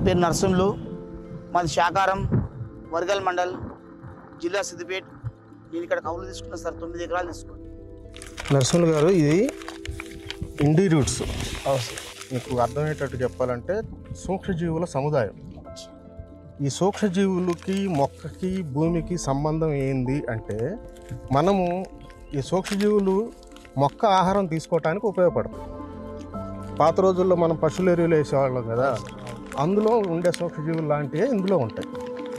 పేరు నరసింహులు, మాది శాకారం, వర్గల్ మండల్, జిల్లా సిద్దిపేట. నేను ఇక్కడ కౌలు తీసుకున్నాను సార్, 9 ఎకరాలు తీసుకున్నాను. నరసింహులు గారు, ఇది ఇండి రూట్స్ మీకు అర్థమయ్యేటట్టు చెప్పాలంటే సూక్ష్మజీవుల సముదాయం. ఈ సూక్ష్మజీవులకి మొక్కకి భూమికి సంబంధం ఏంది అంటే, మనము ఈ సూక్ష్మజీవులు మొక్క ఆహారం తీసుకోవటానికి ఉపయోగపడతాయి. పాత రోజుల్లో మనం పశువుల ఎరువులు వేసేవాళ్ళం కదా, అందులో ఉండే సూక్ష్మజీవులు లాంటివే ఇందులో ఉంటాయి.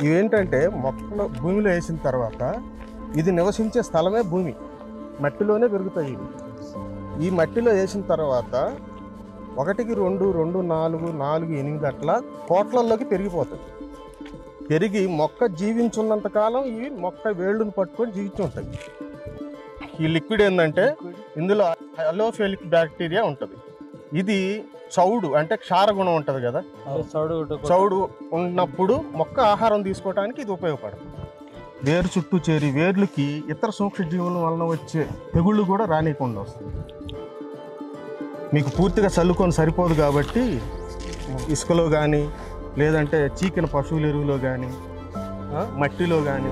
ఇవేంటంటే మొక్కలు భూమిలో వేసిన తర్వాత ఇది నివసించే స్థలమే భూమి, మట్టిలోనే పెరుగుతాయి. ఈ మట్టిలో వేసిన తర్వాత 1, 2, 2, 4, 4, 8 అట్లా కోట్లల్లోకి పెరిగిపోతాయి. పెరిగి మొక్క జీవించున్నంత కాలం ఇవి మొక్క వేళ్ళను పట్టుకొని జీవించి ఉంటాయి. ఈ లిక్విడ్ ఏంటంటే ఇందులో అలోఫెలిక్ బ్యాక్టీరియా ఉంటుంది. ఇది చౌడు అంటే క్షారగుణం ఉంటుంది కదా, చౌడు ఉన్నప్పుడు మొక్క ఆహారం తీసుకోవడానికి ఇది ఉపయోగపడుతుంది. వేరు చుట్టూ చేరి వేర్లకి ఇతర సూక్ష్మజీవుల వలన వచ్చే తెగుళ్ళు కూడా రానియకుండా వస్తుంది. మీకు పూర్తిగా చల్లుకొని సరిపోదు కాబట్టి ఇసుకలో కానీ లేదంటే చీకిన పశువుల ఎరువులో కానీ మట్టిలో కానీ